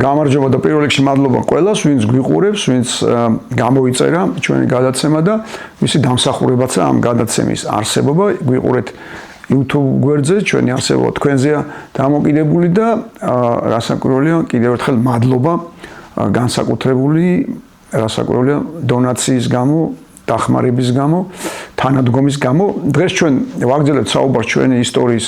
გამარჯობა და პირველ რიგში მადლობა ყველას, ვინც გვიყურებს, ვინც გამოიწერა ჩვენი გადაცემა და ვისი დამსახურებაც ამ გადაცემის არსებობა. გვიყურეთ YouTube გვერდზე, ჩვენი არსებობა თქვენზეა დამოკიდებული და რასაკვირველია, კიდევ ერთხელ მადლობა განსაკუთრებული, რასაკვირველია დონაციის გამო, დახმარების გამო, თანადგომის გამო. დღეს ჩვენ ვაგრძელებთ საუბარს ჩვენი ისტორიის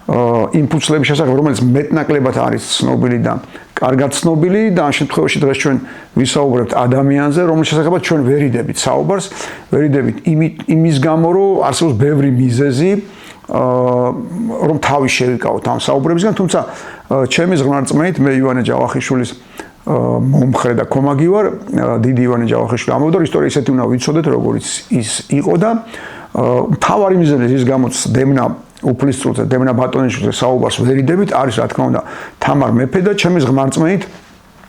იმპულსების შესახებ, რომელიც მეტნაკლებად არის ცნობილი და კარგად ცნობილი და ამ შემთხვევაში დღეს ჩვენ ვისაუბრებთ ადამიანზე, რომლის შესახებაც ჩვენ ვერიდებით საუბარს, ვერიდებით იმის გამო, რომ არსებობს ბევრი მიზეზი, რომ თავი შევიკავოთ ამ საუბრებისგან, თუმცა ჩემი ღმერთწმენით მე ივანე ჯავახიშვილის მომხრე და კომაგი ვარ, დიდი ივანე ჯავახიშვილი ამბობდა, რომ ისტორია ისეთი უნდა ვიცოდეთ, როგორც ის იყო და მთავარი მიზეზი რის გამოც დემნა უფლისწულზე, დემნა ბატონიშვილზე საუბარს ვერიდებით, არის რა თქმა უნდა თამარ მეფე და ჩემი ღმერთწმენით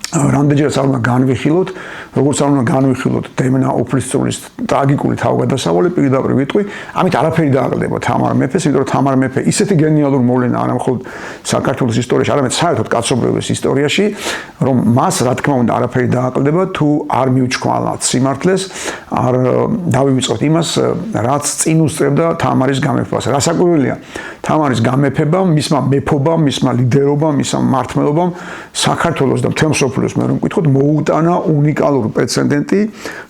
რამდენჯერაც არ უნდა განვიხილოთ, როგორც არ უნდა განვიხილოთ დემნა უფლისწულის ტრაგიკული თავგადასავალი, პირდაპირ ვიტყვი, ამით არაფერი დააკლდება თამარ მეფეს, იმიტომ რომ თამარ მეფე ისეთი გენიალური მოვლენა არა მხოლოდ საქართველოს ისტორიაში, არამედ საერთოდ კაცობრიობის ისტორიაში, რომ მას რა თქმა უნდა არაფერი დააკლდება, თუ არ მიუჩქვალავთ სიმართლეს, არ დავივიწყოთ იმას, რაც წინ უსწრებდა თამარის გამეფებას. რასაკვირველია, თამარის გამეფებამ, მისმა მეფობამ, მისმა ლიდერობამ, მისმა მართლობამ საქართველოს და მთელ მსოფლიოს მე რომ ვკითხოთ, მოუტანა უნიკალური პრეცედენტი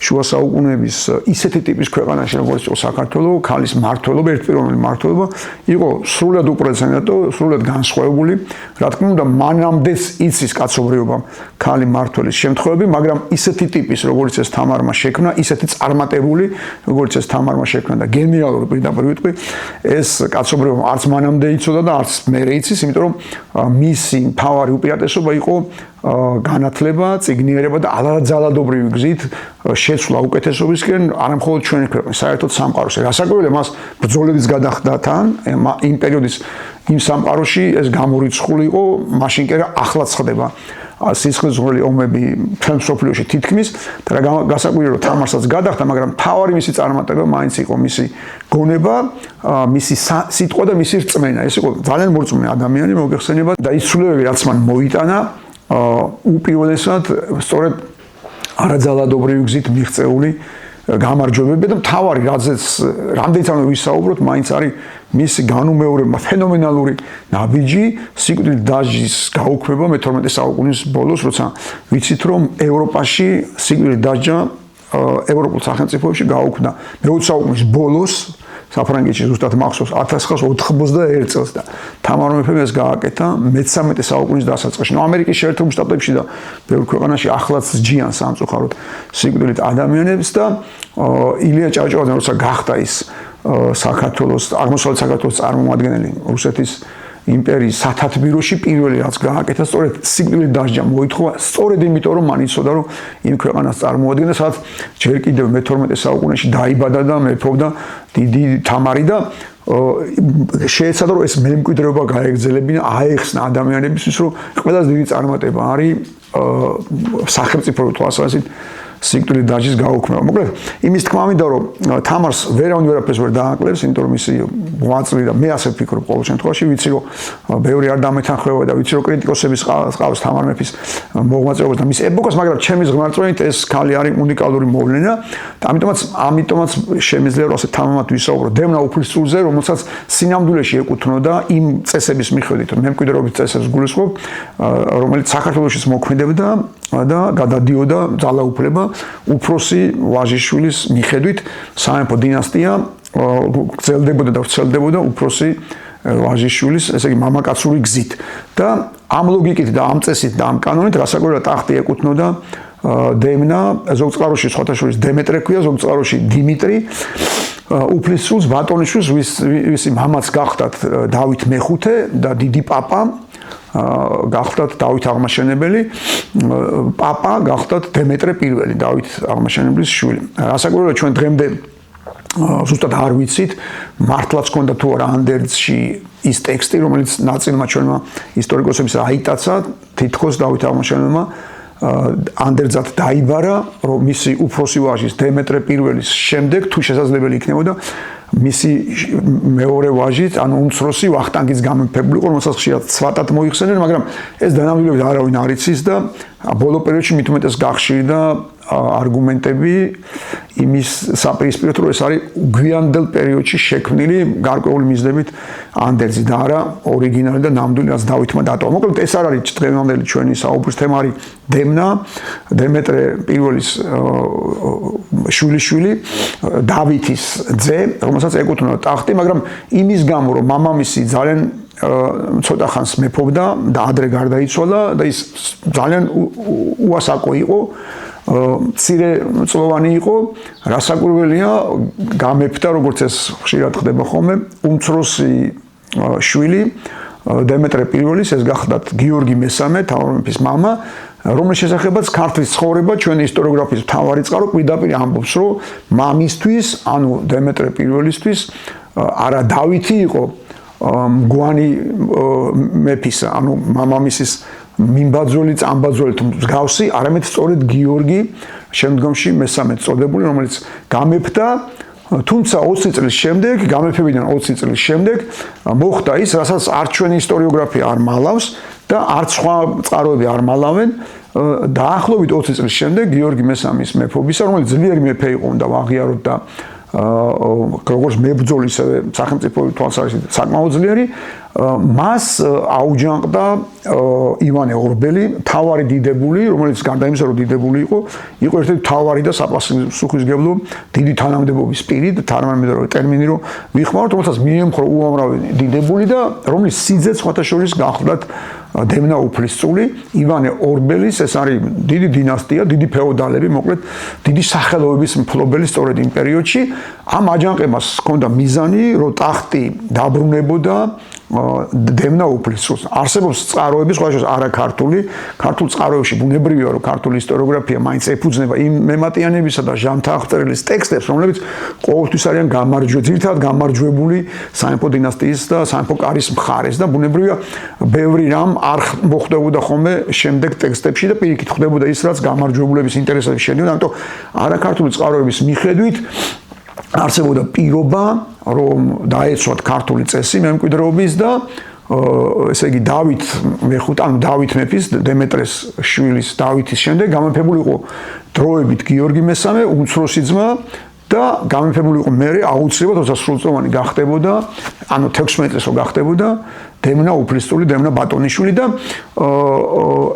შუა საუკუნეების ისეთი ტიპის ქვეყანაში, როგორც იყო საქართველო, ქალის მმართველობა, ერთპიროვნული მმართველობა იყო სრულად უპრეცედენტო, სრულად განსხვავებული. რა თქმა უნდა, მანამდეც იცის კაცობრიობამ ქალი მმართველის შემთხვევები, მაგრამ ისეთი ტიპის, როგორც ეს თამარმა შექმნა, ისეთი წარმატებული, როგორც ეს თამარმა შექმნა და გენიალური პირდაპირ ვიტყვი, ეს კაცობრიობამ არც მანამდე იცოდა და არც მერე იცის, იმიტომ რომ მისი მთავარი უპირატესობა იყო განათლება, წიგნიერება და ალაძალადობრივი გზით შეცვლა უკეთესობისკენ, არა მხოლოდ ჩვენი ქვეყნის, საერთოდ სამყაროში. რასაკვირველია, მას ბრძოლებიც გადახდა თან, იმ პერიოდის იმ სამყაროში ეს გამორიცხული იყო, მაშინ კი რა ახლაც ხდება სისხლისღვრელი ომები მთელ მსოფლიოში თითქმის და რა გასაკვირია რომ თამარსაც გადახდა, მაგრამ მთავარი მისი წარმატება მაინც იყო მისი გონება, მისი სიტყვა და მისი რწმენა. ეს იყო ძალიან მორწმუნე ადამიანი, მოგეხსენება და ის ცვლილებები, რაც მან მოიტანა, უპირველესად სწორედ არაძალადობრივი გზით მიღწეული გამარჯვებები და მთავარი, რაზეც რამდენიც არ ვისაუბროთ, მაინც არის მისი განუმეორება, ფენომენალური ნაბიჯი, სიკვდილით დასჯის გაუქმება მე-12 საუკუნის ბოლოს, როცა ვიცით, რომ ევროპაში სიკვდილით დასჯა ევროპულ სახელმწიფოებში გაუქმდა მე-20 საუკუნის ბოლოს, საფრანგეთში ზუსტად მახსოვს 1981 წელს და თამარ მეფემ ეს გააკეთა მე-13 საუკუნის დასაწყისში. ამერიკის შეერთებულ შტატებში და ბევრ ქვეყანაში ახლაც ჯიან სამწუხაროდ სიკვდილით ადამიანებს და ილია ჭავჭავაძე როცა გახდა ის საქართველოს, აღმოსავლეთ საქართველოს წარმომადგენელი რუსეთის იმპერიის სათათბიროში პირველი რაც გააკეთა, სწორედ სიკვდილით დასჯა მოითხოვა, სწორედ იმიტომ რომ მან იცოდა რომ იმ ქვეყანას წარმოადგენდა, სადაც ჯერ კიდევ მე-12 საუკუნეში დაიბადა და მეფობდა დიდი თამარი და შეეცადა რომ ეს მემკვიდრეობა გაეგრძელებინა, აეხსნა ადამიანებისთვის, რომ ყველაზე დიდი წარმატება არის სახელმწიფო თვალსაზრისით სიკვდილით დასჯის გაუქმება. მოკლედ, იმის თქმა მინდა რომ თამარს ვერაფერს ვერ დააკლებს, იმიტომ რომ ისი მოაწყვი და მე ასე ვფიქრობ ყოველ შემთხვევაში, ვიცი რომ ბევრი არ დამეთანხმება და ვიცი რომ კრიტიკოსები ყავს თამარ მეფის მოღვაწეობას და მის ეპოქას, მაგრამ ჩემი ღმერთწმენით ეს ქალი არის უნიკალური მოვლენა და ამიტომაც შემიძლია რომ ასე თამამად ვისაუბრო დემნა უფლისწულზე, რომელსაც სინამდვილეში ეკუთვნოდა იმ წესების მიხედვით, მემკვიდრეობის წესებს გულისხმობ, რომელიც საქართველოშიც მოქმედებდა და გადადიოდა ძალაუფლება უფროსი ვაჟიშვილის მიხედვით, სამეფო დინასტია გრძელდებოდა და ვრცელდებოდა უფროსი ვაჟიშვილის, ესე იგი მამაკაცური გზით და ამ ლოგიკით და ამ წესით და ამ კანონით რასაკვირველია ტახტი ეკუთვნოდა დემნა, ზოგ წყაროში სხვათა შორის დემეტრე ქვია, ზოგ წყაროში დიმიტრი უფლისწულს ბატონიშვილს, ვისი მამაც გახდათ დავით მეხუთე და დიდი პაპა გახდათ დავით აღმაშენებელი, პაპა გახდათ დემეტრე პირველი, დავით აღმაშენებლის შვილი. რასაკვირველია ჩვენ დღემდე ზუსტად არ ვიცით, მართლაც ჰქონდა თუ არა ანდერძში ის ტექსტი, რომელიც ნაწილმა ჩვენმა ისტორიკოსებს აიტაცა, თითქოს დავით აღმაშენებელმა ანდერძად დაიბარა, რომ მისი უფროსი ვაჟის დემეტრე პირველის შემდეგ თუ შესაძლებელი იქნებოდა მისი მეორე ვაჟით, ანუ უმცროსი ვახტანგის გამეფებული იყო, რომელსაც ხშირად სვატად მოიხსენენ, მაგრამ ეს დანამდვილებით არავინ არ იცის და ბოლო პერიოდში მით უმეტეს გახშირდა არგუმენტები იმის საპირისპიროდ, რომ ეს არის გვიანდელ პერიოდში შექმნილი გარკვეული მიზნებით ანდერძი და არა ორიგინალი და ნამდვილი რაც დავითმა დატოვა. მოკლედ ეს არ არის დღევანდელი ჩვენი საუბრის თემა, არის დემნა, დემეტრე პირველის შვილიშვილი, დავითის ძე, რომელსაც ეკუთვნოდა ტახტი, მაგრამ იმის გამო, რომ მამამისი ძალიან ცოტა ხანს მეფობდა და ადრე გარდაიცვალა და ის ძალიან უასაკო იყო, მცირე წლოვანი იყო, რასაკვირველია, გამეფდა, როგორც ეს ხშირად ხდება ხოლმე, უმცროსი შვილი დემეტრე პირველის, ეს გახლდათ გიორგი მესამე, თავრამეფის მამა, რომლის შესახებაც ქართლის ცხოვრება ჩვენი ისტორიოგრაფიის მთავარი წყარო პირდაპირ ამბობს, რომ მამისთვის, ანუ დემეტრე პირველისთვის, არა დავითი იყო მგვანი მეფისა, ანუ მამამისის მიმბაძველი წამბაძველი თუ მსგავსი, არამედ სწორედ გიორგი შემდგომში მესამედ წოდებული, რომელიც გამეფდა, თუმცა 20 წლის შემდეგ, გამეფებიდან 20 წლის შემდეგ მოხდა ის, რასაც არც ჩვენი ისტორიოგრაფია არ მალავს და არც სხვა წყაროები არ მალავენ, დაახლოებით 20 წლის შემდეგ გიორგი მესამის მეფობისა, რომელიც ძლიერი მეფე იყო, უნდა ვაღიაროთ და როგორც მებრძოლი, ისევე სახელმწიფოების თვალსაზრისით საკმაოდ ძლიერი, მას აუჯანყდა ივანე ორბელი, მთავარი დიდებული, რომელიც გარდა იმისა, რომ დიდებული იყო ერთ-ერთი მთავარი და საპასუხისმგებლო დიდი თანამდებობის პირი, თანამდებობი ტერმინი რომ ვიხმაროთ, რომელსაც მიემხრო უამრავი დიდებული და რომლის სიძე სხვათა შორის გახლდათ დემნა უფლისწული, ივანე ორბელის, ეს არის დიდი დინასტია, დიდი ფეოდალები, მოკლედ დიდი სახელოების მფლობელი სწორედ იმ პერიოდში. ამ აჯანყებას ჰქონდა მიზანი, რომ ტახტი დაბრუნებოდა დემნა უფლისწულს. არსებობს წყაროები, სხვა შორის არა ქართული, ქართულ წყაროებში ბუნებრივია, რომ ქართული ისტორიოგრაფია მაინც ეფუძნება იმ მემატიანებისა და ჟანთა აღწერილის ტექსტებს, რომლებიც ყოველთვის არიან ძირითადად გამარჯვებული სამეფო დინასტიის და სამეფო კარის მხარეს და ბუნებრივია ბევრი რამ არ მოხდებოდა ხოლმე შემდეგ ტექსტებში და პირიქით ხდებოდა ის, რაც გამარჯვებულების ინტერესებში შედიოდა, ამიტომ არაქართული წყაროების მიხედვით არსებობდა პირობა, რომ დაეცვათ ქართული წესი მემკვიდრეობის და ესე იგი დავით მეხუთე, ანუ დავით მეფის, დემეტრეს შვილის დავითის შემდეგ გამეფებული იყო დროებით გიორგი მესამე, უმცროსი ძმა და გამეფებული იყო მერე აუცილებლად, როცა სრულწლოვანი გახდებოდა, ანუ 16 წელს რო გახდებოდა დემნა უფლისწული, დემნა ბატონიშვილი და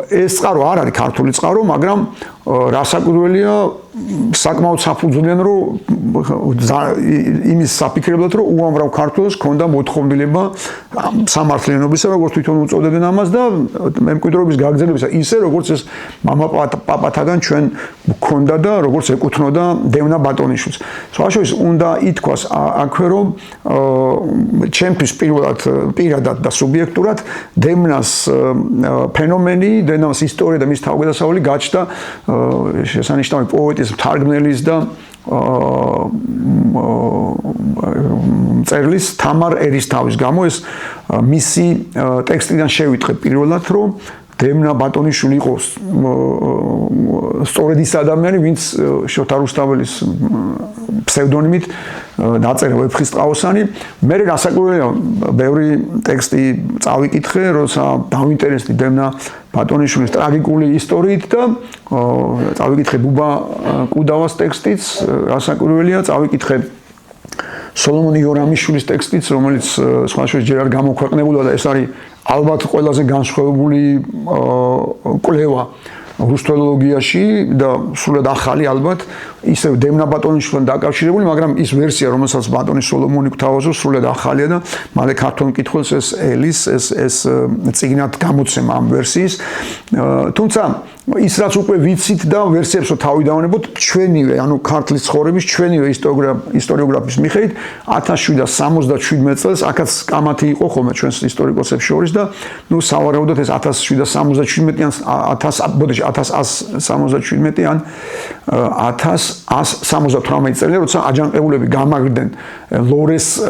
ეს წყარო არ არის ქართული წყარო, მაგრამ რასაკვირველია, საკმაოდ საფუძვლიან, რომ იმის საფიქრებლად, რომ უამრავ ქართველს ჰქონდა მოთხოვნილება სამართლიანობისა, როგორც თვითონ უწოდებენ ამას და მემკვიდრეობის გაგრძელებისა, ისე როგორც ეს მამა პაპათაგან ჩვენ ჰქონდა და როგორც ეკუთვნოდა დემნა ბატონიშვილს. სხვა შორის უნდა ითქვას აქვე, რომ ჩემთვის პირადად და სუბიექტურად დემნას ფენომენი, დემნას ისტორია და მის თავგადასავალი გაჩნდა შესანიშნავი პოეტის, მთარგმნელის და მწერლის თამარ ერისთავის გამო ეს მისი ტექსტიდან შევიტყე პირველად, რომ დემნა ბატონიშვილი იყო სწორედ ის ადამიანი, ვინც შოთა რუსთაველის ფსევდონიმით დაწერა ვეფხისტყაოსანი. მე რასაკვირველია, ბევრი ტექსტი წავიკითხე, როცა დავინტერესდი დემნა ბატონიშვილის ტრაგიკული ისტორიით და წავიკითხე ბუბა კუდავას ტექსტიც, რასაკვირველია, წავიკითხე სოლომონ იორამიშვილის ტექსტიც, რომელიც სხვა შორის ჯერ არ გამოქვეყნებულა და ეს არის ალბათ ყველაზე განსხვავებული კვლევა რუს ფილოლოგიაში და სულად ახალი ალბათ ისევ დემნა ბატონიშვილთან დაკავშირებული, მაგრამ ის ვერსია, რომელსაც ბატონი სოლომონი გვთავაზობს, სულად ახალია და მალე ქართულ მკითხველს ეს ელის ეს წიგნად გამოცემა ამ ვერსიის. თუმცა ის რაც უკვე ვიცით და ვერსიებს რო თავი დავანებოთ, ჩვენივე, ანუ ქართლის ცხოვრების ჩვენივე ისტორიოგრაფიის მიხედვით 1777 წელს აქაც კამათი იყო ხოლმე ჩვენს ისტორიკოსებს შორის და ნუ სავარაუდოდ ეს 1777 ან 1177 ან 1178 წელი, როცა აჯანყებულები გამაგრდნენ ლორეს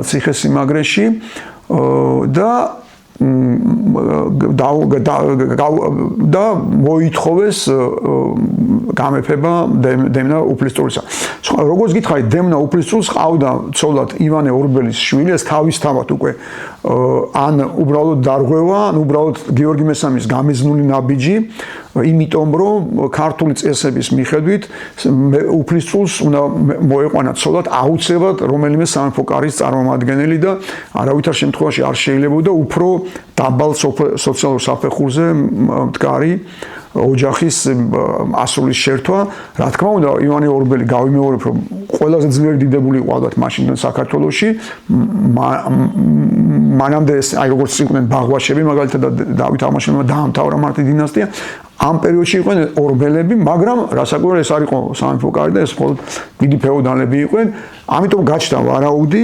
ციხესიმაგრეში და და მოითხოვეს გამეფება დემნა უფლისწულისა. როგორც გითხარით, დემნა უფლისწულს ყავდა ცოლად ივანე ორბელის შვილი, ეს თავისთავად უკვე ან უბრალოდ დარღვევა, ან უბრალოდ გიორგი მესამის გამიზნული ნაბიჯი, იმიტომ რომ ქართული წესების მიხედვით უფლისწულს უნდა მოეყვანა ცოლად აუცილებლად რომელიმე სამეფო კარის წარმომადგენელი და არავითარ შემთხვევაში არ შეიძლებოდა უფრო დაბალ სოციალურ საფეხურზე მდგარი ოჯახის ასულის შერთვა. Რა თქმა უნდა, ივანე ორბელი გავიმეორებ, რომ ყველაზე ძლიერი დიდებული იყო ალბათ მაშინ საქართველოში. მანამდე აი როგორც იყვნენ ბაღვაშები, მაგალითად დავით აღმაშენებელმა დაამთავრა მარტი დინასტია. ამ პერიოდში იყვნენ ორბელები, მაგრამ რასაკვირველია, ეს არ იყო სამეფო კარი და ეს მხოლოდ დიდი ფეოდალები იყვნენ. ამიტომ გაჩნდა ვარაუდი,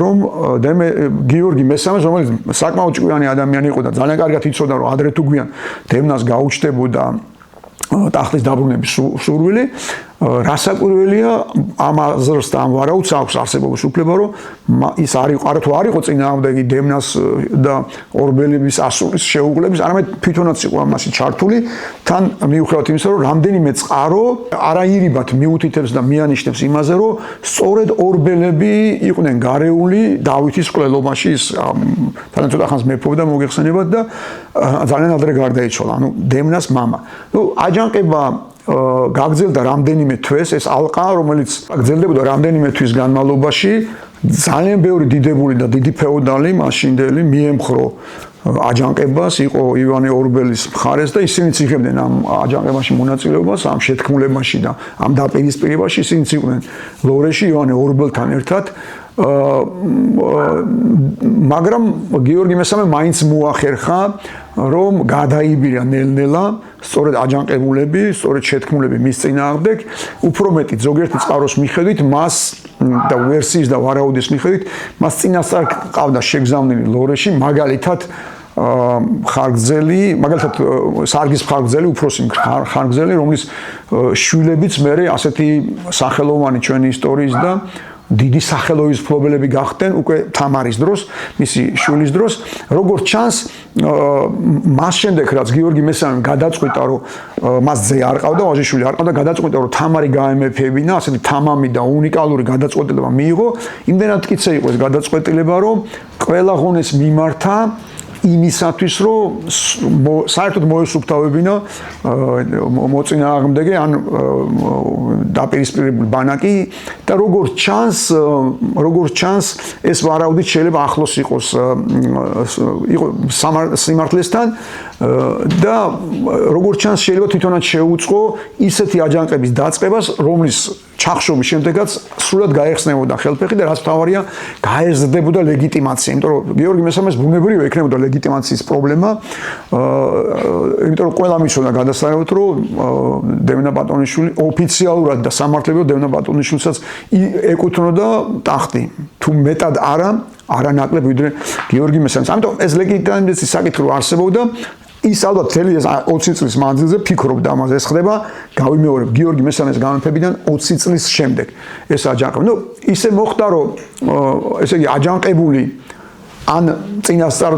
რომ გიორგი მესამეს, რომელიც საკმაოდ ჭკვიანი ადამიანი იყო და ძალიან კარგად იცოდა, რომ ადრე თუ გვიან დემნას გაუჩნდებოდა ტახტის დაბრუნების სურვილი, რასაკვირველია, ამ აზრს და ამ ვარაუდს აქვს არსებობის უფლება, რომ ის არ იყო წინააღმდეგი დემნას და ორბელების ასულის შეუღლების, არამედ თვითონაც იყო ამაში ჩართული, თან მიუხედავად იმისა, რომ რამდენიმე წყარო არაირიბად მიუთითებს და მიანიშნებს იმაზე, რომ სწორედ ორბელები იყვნენ გარეული დავითის მკვლელობაში, ის თან ცოტა ხანს მეფობდა მოგეხსენებათ და ძალიან ადრე გარდაიცვალა, ანუ დემნას მამა. აჯანყება გაგრძელდა რამდენიმე თვეს, ეს ალყა, რომელიც გრძელდებოდა რამდენიმე თვის განმავლობაში, ძალიან ბევრი დიდებული და დიდი ფეოდალი მაშინდელი მიემხრო აჯანყებას, იყო ივანე ორბელის მხარეს და ისინიც იღებდნენ ამ აჯანყებაში მონაწილეობას, ამ შეთქმულებაში და ამ დაპირისპირებაში, ისინიც იყვნენ ლორეში ივანე ორბელთან ერთად. მაგრამ გიორგი მესამე მაინც მოახერხა, რომ გადაიბირა ნელ-ნელა სწორედ აჯანყებულები, სწორედ შეთქმულები მის წინააღმდეგ, უფრო მეტი ზოგიერთი წყაროს მიხედვით მას და ვერსიის და ვარაუდის მიხედვით მას წინასწარ ყავდა შეგზავნილი ლორეში, მაგალითად სარგის მხარგრძელი, უფროსი მხარგრძელი, რომლის შვილებიც მერე ასეთი სახელოვანი ჩვენი ისტორიის და დიდი სახელობის მფლობელები გახდნენ უკვე თამარის დროს, მისი შვილის დროს. როგორც ჩანს, მას შემდეგ რაც გიორგი მესამემ გადაწყვიტა, რომ მას ძე არ ყავდა, ვაჟიშვილი არ ყავდა, გადაწყვიტა, რომ თამარი გაემეფებინა, ასეთი თამამი და უნიკალური გადაწყვეტილება მიიღო. იმდენად მტკიცე იყო ეს გადაწყვეტილება, რომ ყველა ღონეს მიმართა იმისათვის, რომ საერთოდ მოესუფთავებინა მოწინააღმდეგე ან დაპირისპირებული ბანაკი და როგორც ჩანს, ეს ვარაუდით შეიძლება ახლოს იყოს სიმართლესთან და როგორც ჩანს, შეიძლება თვითონაც შეუწყო ისეთი აჯანყების დაწყებას, რომლის ჩახშობის შემდეგაც სრულად გაეხსნებოდა ხელფეხი და რაც მთავარია, გაეზრდებოდა ლეგიტიმაცია, იმიტომ რომ გიორგი მესამეს ბუნებრივია ექნებოდა ლეგიტიმაციის პრობლემა, იმიტომ რომ ყველა მიცოდა გადასაღებად, რომ დემნა ბატონიშვილი ოფიციალურად და სამართლებრივად დემნა ბატონიშვილსაც ეკუთვნოდა ტახტი, თუ მეტად არანაკლებ ვიდრე გიორგი მესამეს. ამიტომ ეს ლეგიტიმაციის საკითხი რო არსებობდა, ის ალბათ მთელი 20 წლის მანძილზე ფიქრობდა ამაზე, ეს ხდება, გავიმეორებ, გიორგი მესამეს გამეფებიდან 20 წლის შემდეგ ეს აჯანყება. ისე მოხდა, რომ ესე იგი აჯანყებული ან წინასწარ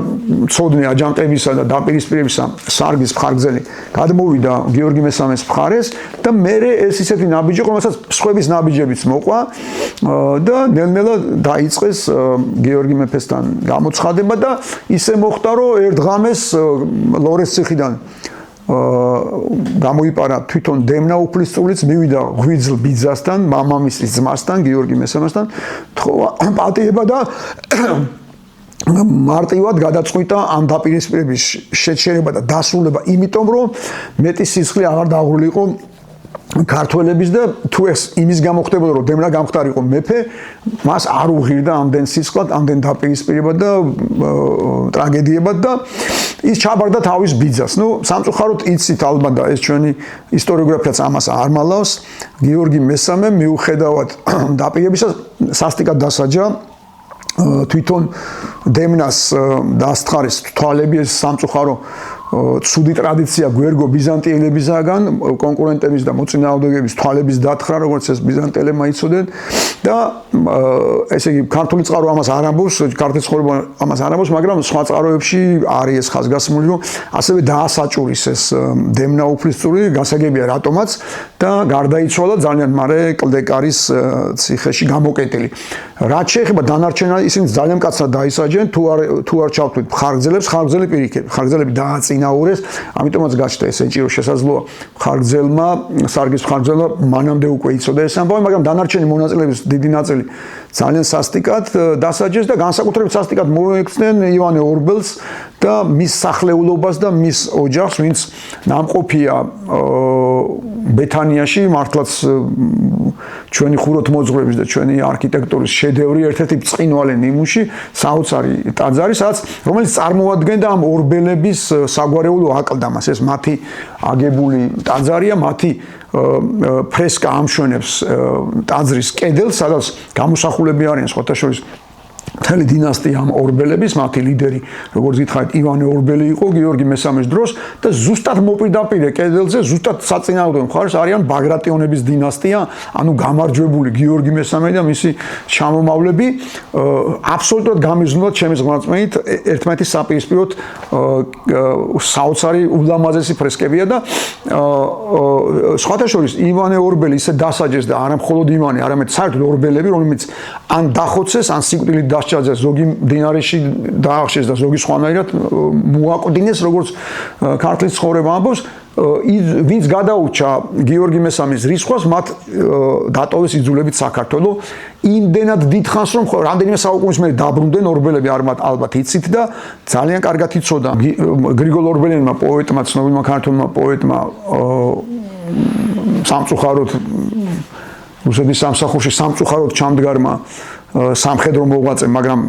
ცოდნე აჯანყებისა და დაპირისპირებისა სარგის მხარგრძელი გადმოვიდა გიორგი მესამეს მხარეს და მერე ეს ისეთი ნაბიჯი, რომელსაც სხვების ნაბიჯებიც მოყვა და ნელ-ნელა დაიწყეს გიორგი მეფესთან გამოცხადება და ისე მოხდა, რომ ერთ ღამეს ლორეს ციხიდან გამოიპარა თვითონ დემნა უფლისწულიც, მივიდა ღვიძლ ბიძასთან, მამამისის ძმასთან, გიორგი მესამესთან, თხოვა პატიება და მარტივად გადაწყვიტა ამ დაპირისპირების შეჩერება და დასრულება, იმიტომ რომ მეტი სისხლი აღარ დაღვრილიყო ქართველების და თუ ეს იმის გამო ხდებოდა, რომ დემნა გამختارიყო მეფე, მას არ უღირდა ამდენ სისხლად, ამდენ დაპირისპირებად და ტრაგედიებად და ის ჩაბარდა თავის ბიძას. სამწუხაროდ იცით ალბათ და ეს ჩვენი ისტორიოგრაფიაც ამას არ მალავს, გიორგი მესამე მიუხედავად დაპირებისა სასტიკად დასაჯა თვითონ დემნას დასთხარის თვალები, ეს სამწუხარო ცუდი ტრადიცია გვერგო ბიზანტიელებისაგან კონკურენტების და მოწინააღმდეგეების თვალების დათხრა, როგორც ეს ბიზანტიელებმა იცოდნენ და ესე იგი ქართული წყარო ამას არ ამბობს, ქართული ცხოვრება ამას არ ამბობს, მაგრამ სხვა წყაროებში არის ეს ხაზგასმული, რომ ასევე დაასაჭურის ეს დემნა უფლისწული, გასაგებია რატომაც და გარდაიცვალა ძალიან მარე კლდეკარის ციხეში გამოკეტილი. რაც შეეხება დანარჩენად, ისინი ძალიან მკაცრად დაისაჯენ, თუ არ ჩავთვლით ხარგრძელებს, ხარგრძელი პირიქით, ხარგრძელები დააწინაურეს, ამიტომაც გაჩნდა ეს ეჭირო შესაძლოა ხარგრძელმა, სარგის ხარგრძელმა მანამდე უკვე იცოდა ეს ამბავი, მაგრამ დანარჩენი მონაწილეების დიდი ნაწილი ძალიან სასტიკად დასაჯეს და განსაკუთრებით სასტიკად მოექცნენ ივანე ორბელს და მის სახლეულობას და მის ოჯახს, ვინც ნამყოფია ბეთანიაში, მართლაც ჩვენი ხუროთმოძღვრების და ჩვენი არქიტექტურის შედევრი, ერთ-ერთი ბრწყინვალე ნიმუში, საოცარი ტაძარი, რომელიც წარმოადგენდა ამ ორბელების საგვარეულო აკლდამას. ეს მათი აგებული ტაძარია, მათი ფრესკა ამშვენებს ტაძრის კედელს, სადაც გამოსახულები არიან სხვათა შორის მთელი დინასტია ამ ორბელების, მათი ლიდერი, როგორც გითხარით, ივანე ორბელი იყო გიორგი მესამეს დროს და ზუსტად მოპირდაპირე კედელზე, ზუსტად საწინააღმდეგო მხარეს არიან ბაგრატიონების დინასტია, ანუ გამარჯვებული გიორგი მესამე და მისი ჩამომავლები. აბსოლუტურად გამიზნულად ჩემი ზღმაწმენით ერთმანეთის საპირისპიროდ საოცარი ულამაზესი ფრესკებია და სხვათა შორის ივანე ორბელი ისე დასაჯეს და არა მხოლოდ ივანე, არამედ საერთოდ ორბელები, რომლებიც ან დახოცეს, ან სიკვდილით დასჭაძეს, ზოგი მდინარეში დაახშეს და ზოგი სხვანაირად მოაკვდინეს, როგორც ქართლის ცხოვრება ამბობს, ვინც გადაურჩა გიორგი მესამის რისხვას, მათ დატოვეს იძულებით საქართველო. იმდენად დიდხანს, რომ რამდენიმე საუკუნის მერე დაბრუნდნენ ორბელები, ალბათ იცით და ძალიან კარგად იცოდა გრიგოლ ორბელიანმა პოეტმა, ცნობილმა ქართველმა პოეტმა სამწუხაროდ რუსეთის სამსახურში სამწუხაროდ ჩამდგარმა სამხედრო მოღვაწე, მაგრამ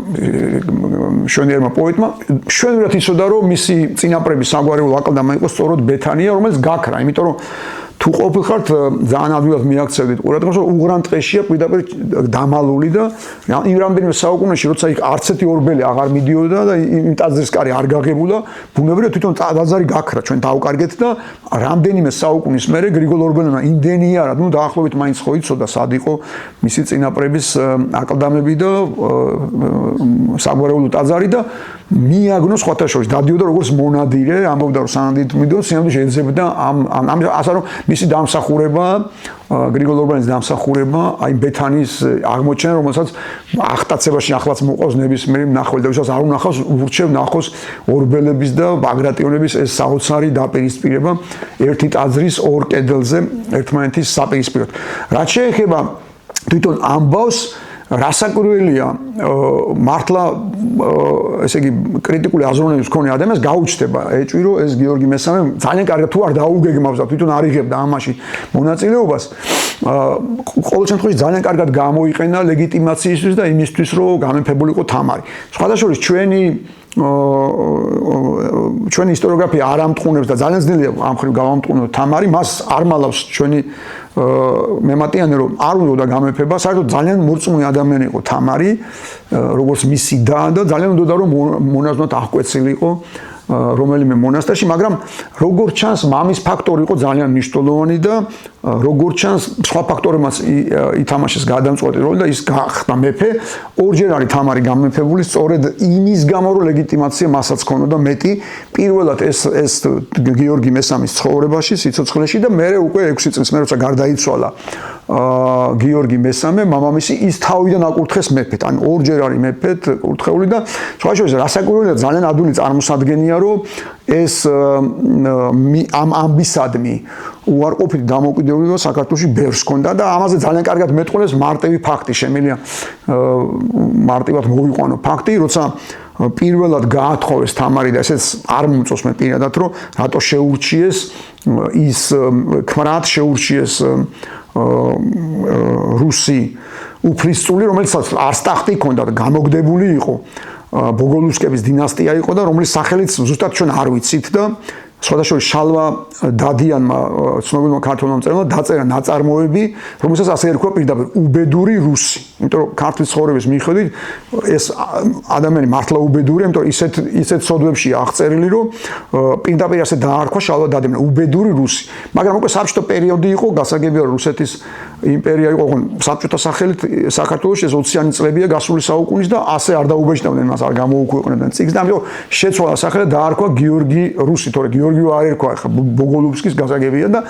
მშვენიერმა პოეტმა მშვენივრად იცოდა, რომ მისი წინაპრების საგვარეულო აკლდამა იყო სწორედ ბეთანია, რომელიც გაქრა, იმიტომ რომ თუ ყოფილხართ ძალიან ადვილად მიაქცევდით ყურადღებას, რომ უღრან ტყეშია პირდაპირ დამალული და იმ რამდენიმე საუკუნეში, როცა იქ არც ერთი ორბელი აღარ მიდიოდა და იმ ტაძრის კარი არ გაღებულა, ბუნებრივია თვითონ ტაძარი გაქრა, ჩვენ დავკარგეთ და რამდენიმე საუკუნის მერე გრიგოლ ორბელიანმა იმდენი არა, ну დაახლოებით მაინც ხო იცოდა სად იყო მისი წინაპრების აკლდამები და საგვარეულო ტაძარი და მიაგნო სხვათა შორის დადიოდა როგორც მონადირე, ამბობდა რომ სანადირით მიდიოდა, სინამდვილეში ეძებდა ამ ასე რომ მისი დამსახურება, გრიგოლ ორბელიანის დამსახურება, აი ბეთანის აღმოჩენა, რომელსაც ახტაცებაში ახლაც მოყავს ნებისმიერი მნახველი და ვისაც არ უნახავს, ურჩევ ნახოს ორბელების და ბაგრატიონების ეს საოცარი დაპირისპირება ერთი ტაძრის ორ კედელზე ერთმანეთის საპირისპიროდ. რაც შეეხება თვითონ ამბავს, რასაკვირველია, მართლა ესე იგი კრიტიკული აზროვნების მქონე ადამიანს გაუჩნდება ეჭვი, რომ ეს გიორგი მესამე ძალიან კარგად თუ არ დაუგეგმავს და თვითონ არ იღებდა ამაში მონაწილეობას, ყოველ შემთხვევაში ძალიან კარგად გამოიყენა ლეგიტიმაციისთვის და იმისთვის, რომ გამეფებულიყო თამარი. სხვათა შორის ჩვენი ისტორიოგრაფია არ ამტყუნებს და ძალიან ძნელია ამ ხრივ გავამტყუნოთ თამარი, მას არ მალავს ჩვენი მემატიანე, რომ არ უნდა გამეფება, საერთოდ ძალიან მორწმუნე ადამიანი იყო თამარი, როგორც მისი და ძალიან უნდა რომ მონაზვნად აღკვეცილიყო რომელიმე მონასტერში, მაგრამ როგორც ჩანს, მამის ფაქტორი იყო ძალიან მნიშვნელოვანი და როგორც ჩანს, სხვა ფაქტორებმაც ითამაშეს გადამწყვეტი როლი და ის გახდა მეფე. ორჯერ არის თამარი გამეფებული, სწორედ იმის გამო, რომ ლეგიტიმაცია მასაც ჰქონოდა მეტი, პირველად ეს გიორგი მესამის ცხოვრებაში, სიცოცხლეში და მერე უკვე 6 წლის მერე როცა გარდაიცვალა გიორგი მესამე, მამამისი ის თავიდან აკურთხეს მეფედ. ან ორჯერ არის მეფედ კურთხეული და სხვა შორის რასაკვირველია, ძალიან ადვილი წარმოსადგენია, რომ ეს ამ ამბისადმი უარყოფითი დამოუკიდებლობა საქართველოში ბევრს ჰქონდა და ამაზე ძალიან კარგად მეტყველებს მარტივი ფაქტი, შემიძლია მარტივად მოვიყვანო ფაქტი, როცა პირველად გაათხოვეს თამარი და ესეც არ მომწონს მე პირადად, რომ რატო შეურჩიეს ის ქმრად, შეურჩიეს რუსი უფლისწული, რომელიც არც ტახტი ჰქონდა და გამოგდებული იყო. ბოგოლუსკების დინასტია იყო და რომლის სახელიც ზუსტად ჩვენ არ ვიცით და სხვადასხვა შალვა დადიანმა ცნობილმა ქართველმა მწერალმა დაწერა ნაწარმოები, რომელსაც ასე ერქვა პირდაპირ უბედური რუსი. იმიტომ რომ ქართლის ცხოვრების მიხედვით ეს ადამიანი მართლა უბედურია, იმიტომ ისეთ სოდვებში აღწერილი, რომ პირდაპირ ასე დაარქვა შალვა დადიანმა უბედური რუსი. მაგრამ უკვე საბჭოთა პერიოდი იყო, გასაგებია რომ რუსეთის იმპერია იყო, საბჭოთა სახელით საქართველოში ეს 20-იანი წლებია გასული საუკუნის და ასე არ დაუბეჭდებდნენ მას, არ გამოუქვეყნებდნენ წიგნს და ამიტომ შეცვალა სახელი და დაარქვა გიორგი რუსი, თორე გიორგი არ ერქვა ხა ბოგოლუბსკის გასაგებია და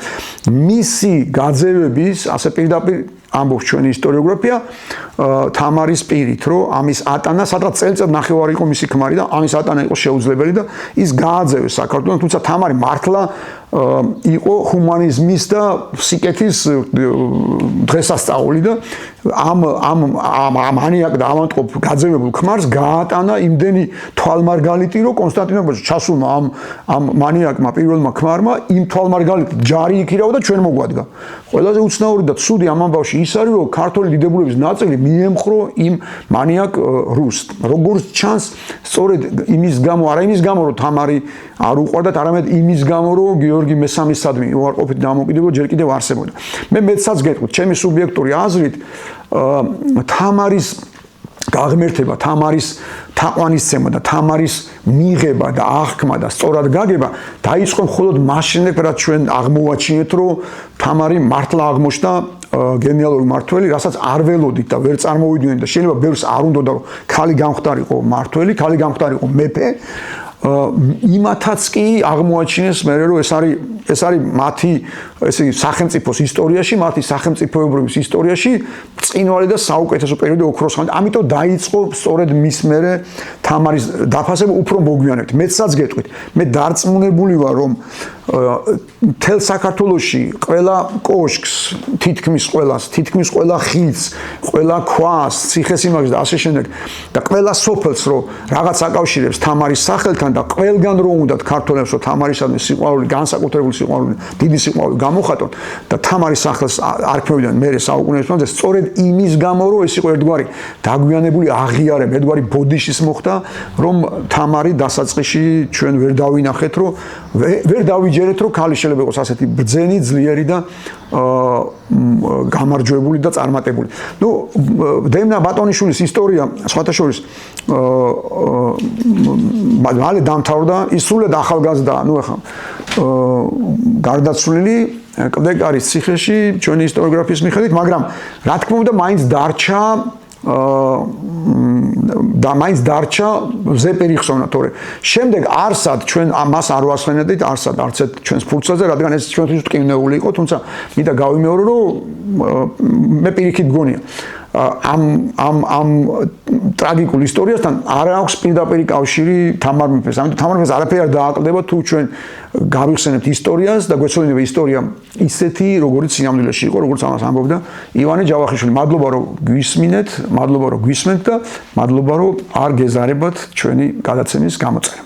მისი გაძევების ასე პირდაპირ ამბობს ჩვენი ისტორიოგრაფია თამარის პირით, რომ ამის ატანა სადღაც წელიწად ნახევარი იყო მისი ქმარი და ამის ატანა იყო შეუძლებელი და ის გააძევეს საქართველოს, თუმცა თამარი მართლა იყო ჰუმანიზმის და სიკეთის დღესასწაული და ამ მანიაკ და ამანტყოფ გაძევებულ ქმარს გაატანა იმდენი თვალმარგალიტი, რომ კონსტანტინოპოლში ჩასულმა ამ მანიაკმა პირველმა ქმარმა იმ თვალმარგალიტით ჯარი იქირავა და ჩვენ მოგვადგა. ყველაზე უცნაური და ცუდი ამ ამბავში ის არის, რომ ქართული დიდებულების ნაწილი მიემხრო იმ მანიაკ რუსს. როგორც ჩანს, სწორედ იმის გამო, არა იმის გამო, რომ თამარი არ უყვარდათ, არამედ იმის გამო, რომ გიორგი მესამისადმი უარყოფით დამოკიდებულება ჯერ კიდევ არსებობდა. მე მეცაც გეტყვით, ჩემი სუბიექტური აზრით, თამარის გაღმერთება, თამარის თაყვანისცემა და თამარის მიღება და აღქმა და სწორად გაგება დაიწყო მხოლოდ მას შემდეგ, რაც ჩვენ აღმოვაჩინეთ, რომ თამარი მართლა აღმოჩნდა გენიალური მმართველი, რასაც არ ველოდით და ვერ წარმოვიდგენთ და შეიძლება ბევრს არ უნდოდა, რომ ქალი გამხდარიყო მმართველი, ქალი გამხდარიყო მეფე. იმათაც კი აღმოაჩინეს მე რომ ეს არის მათი ესე იგი სახელმწიფოს ისტორიაში, მათი სახელმწიფოებრების ისტორიაში წინვალი და საუკეთესო პერიოდი ოქროს ხანით. ამიტომ დაიწყო სწორედ მის მერე თამარის დაფასება უფრო მოგვიანებით. მეცაც გეტყვით, მე დარწმუნებული ვარ, რომ მთელ საქართველოში ყველა კოშკს, თითქმის ყველა ხიდს, ყველა ქვას, ციხესიმაგრეს და ასე შემდეგ და ყველა სოფელს რო რაღაც აკავშირებს თამარის სახელთან და ყველგან რო უნდათ ქართველებს რო თამარისადმი სიყვარული, განსაკუთრებული სიყვარული, დიდი სიყვარული გამოხატონ და თამარის სახელს არქმევდნენ მერე საუკუნეების მანძილზე, სწორედ იმის გამო რომ ეს იყო ერთგვარი დაგვიანებული აღიარება, ერთგვარი ბოდიშის მოხდა, რომ თამარი დასაწყისში ჩვენ ვერ დავინახეთ, რომ ვერ დავიჯერეთ, რომ ქალი შეიძლება იყოს ასეთი ბრძენი, ძლიერი და გამარჯვებული და წარმატებული. ნუ დემნა ბატონიშვილის ისტორია სხვათა შორის მალე დამთავრდა, ის სრულად ახალგაზრდაა, ნუ ახლა გარდაცვლილი კლდეკარის ციხეში ჩვენი ისტორიოგრაფიის მიხედვით, მაგრამ რა თქმა უნდა მაინც დარჩა ზეპერიხსოვნა, თორე შემდეგ არსად ჩვენ მას არ ვასვენებდით, არსად არც ერთ ჩვენს ფურცლზე, რადგან ეს ჩვენთვის ტკივნეული იყო, თუმცა მინდა გავიმეორო, რომ მე პირიქით გონია ამ ტრაგიკულ ისტორიასთან არ აქვს პირდაპირი კავშირი თამარ მეფეს. ამიტომ თამარ მეფეს არაფერი არ დააკლდება თუ ჩვენ გავიხსენებთ ისტორიას და გვეცოდინება ისტორია ისეთი, როგორც სინამდვილეში იყო, როგორც ამას ამბობდა ივანე ჯავახიშვილი. მადლობა რომ გვისმინეთ, მადლობა რომ გვისმენთ და მადლობა რომ არ გეზარებათ ჩვენი გადაცემის გამოწერა.